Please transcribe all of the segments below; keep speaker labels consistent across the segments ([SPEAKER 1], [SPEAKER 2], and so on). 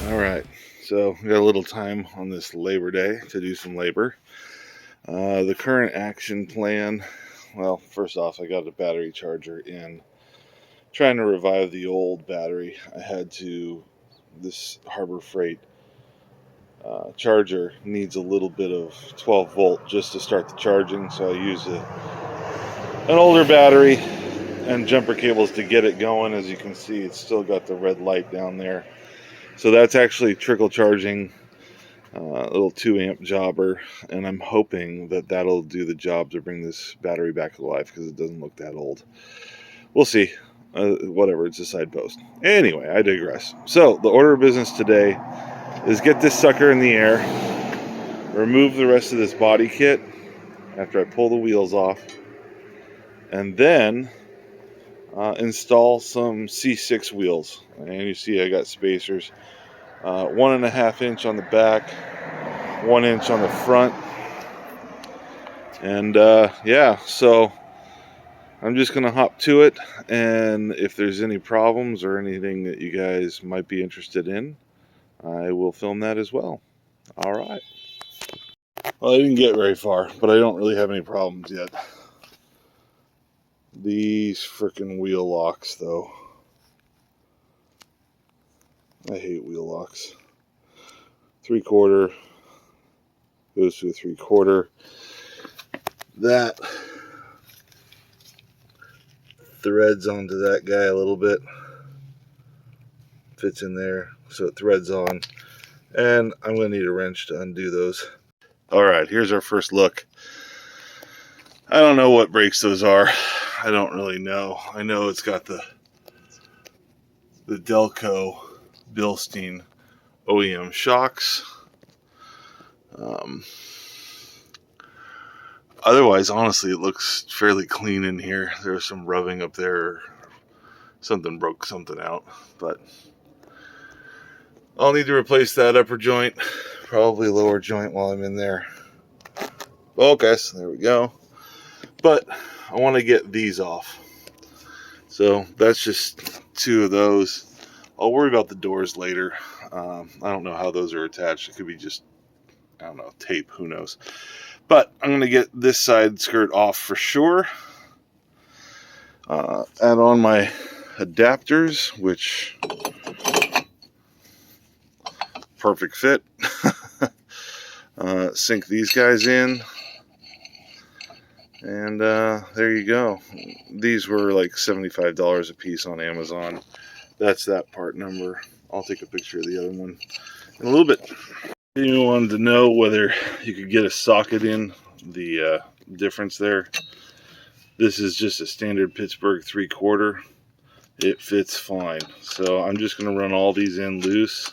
[SPEAKER 1] Alright, so we got a little time on this Labor Day to do some labor. The current action plan, well, first off, I got a battery charger in. Trying to revive the old battery. This Harbor Freight charger needs a little bit of 12 volt just to start the charging, so I use an older battery and jumper cables to get it going. As you can see, it's still got the red light down there. So that's actually trickle charging, a little 2 amp jobber, and I'm hoping that that'll do the job to bring this battery back to life because it doesn't look that old. We'll see. Whatever, it's a side post. Anyway, I digress. So the order of business today is get this sucker in the air, remove the rest of this body kit after I pull the wheels off, and then install some C6 wheels. And you see I got spacers, 1.5 inch on the back, 1 inch on the front, and yeah, so I'm just gonna hop to it, and if there's any problems or anything that you guys might be interested in, I will film that as well. All right. Well, I didn't get very far, but I don't really have any problems yet. These frickin' wheel locks, though. I hate wheel locks. 3/4 goes to a 3/4. That threads onto that guy a little bit. Fits in there, so it threads on. And I'm going to need a wrench to undo those. Alright, here's our first look. I don't know what brakes those are. I don't really know. I know it's got the Delco Bilstein OEM shocks. Otherwise, honestly, it looks fairly clean in here. There was some rubbing up there. Something broke something out. But I'll need to replace that upper joint. Probably lower joint while I'm in there. Focus. There we go. But I want to get these off. So that's just 2 of those. I'll worry about the doors later. I don't know how those are attached. It could be just, I don't know, tape. Who knows? But I'm going to get this side skirt off for sure. Add on my adapters, which perfect fit. Sink these guys in. And there you go. These were like $75 a piece on Amazon. That's that part number. I'll take a picture of the other one in a little bit. You wanted to know whether you could get a socket in, the difference there. This is just a standard Pittsburgh 3/4. It fits fine. So I'm just going to run all these in loose.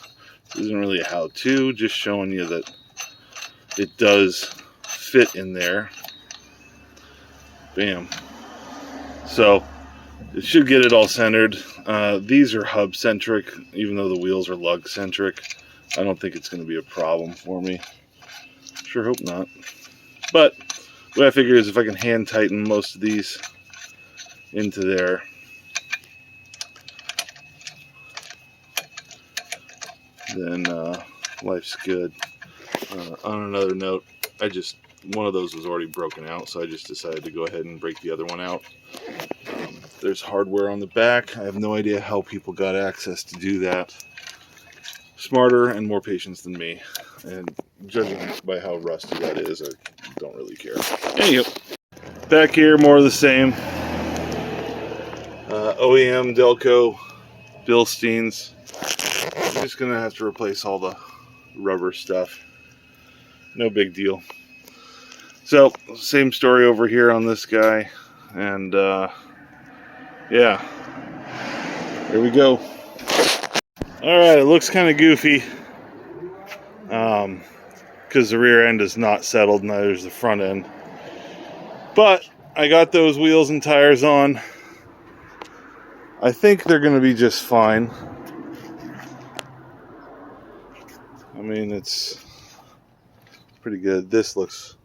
[SPEAKER 1] This isn't really a how-to, just showing you that it does fit in there. Bam. So it should get it all centered. These are hub centric, even though the wheels are lug centric. I don't think it's going to be a problem for me. Sure hope not. But what I figure is if I can hand tighten most of these into there, then life's good. On another note, one of those was already broken out, so I just decided to go ahead and break the other one out. There's hardware on the back. I have no idea how people got access to do that. Smarter and more patience than me. And judging by how rusty that is, I don't really care. Anywho, back here, more of the same. OEM Delco Bilsteins. I'm just going to have to replace all the rubber stuff. No big deal. So, same story over here on this guy. And, yeah. Here we go. Alright, it looks kind of goofy. Because the rear end is not settled, neither is the front end. But I got those wheels and tires on. I think they're going to be just fine. I mean, it's pretty good. This looks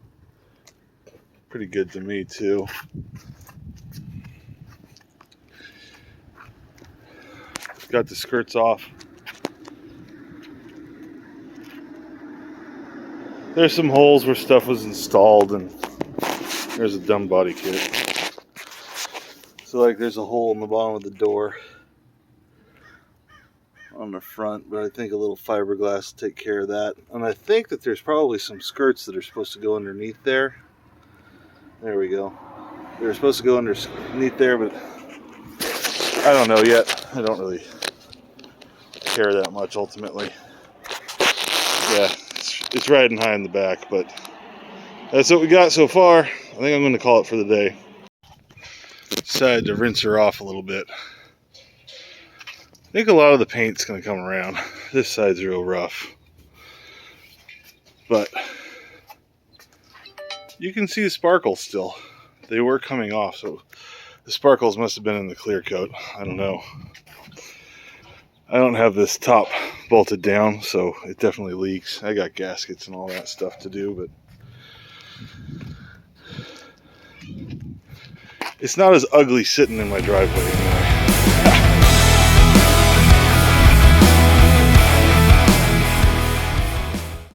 [SPEAKER 1] pretty good to me too. Got the skirts off. There's some holes where stuff was installed, and there's a dumb body kit. So like there's a hole in the bottom of the door on the front, but I think a little fiberglass will take care of that. And I think that there's probably some skirts that are supposed to go underneath there. There we go. They're supposed to go underneath there, but I don't know yet. I don't really care that much ultimately. Yeah, it's riding high in the back, but that's what we got so far. I think I'm going to call it for the day. Decided to rinse her off a little bit. I think a lot of the paint's going to come around. This side's real rough, but you can see the sparkles still. They were coming off, so the sparkles must have been in the clear coat. I don't know. I don't have this top bolted down, so it definitely leaks. I got gaskets and all that stuff to do, but it's not as ugly sitting in my driveway anyway.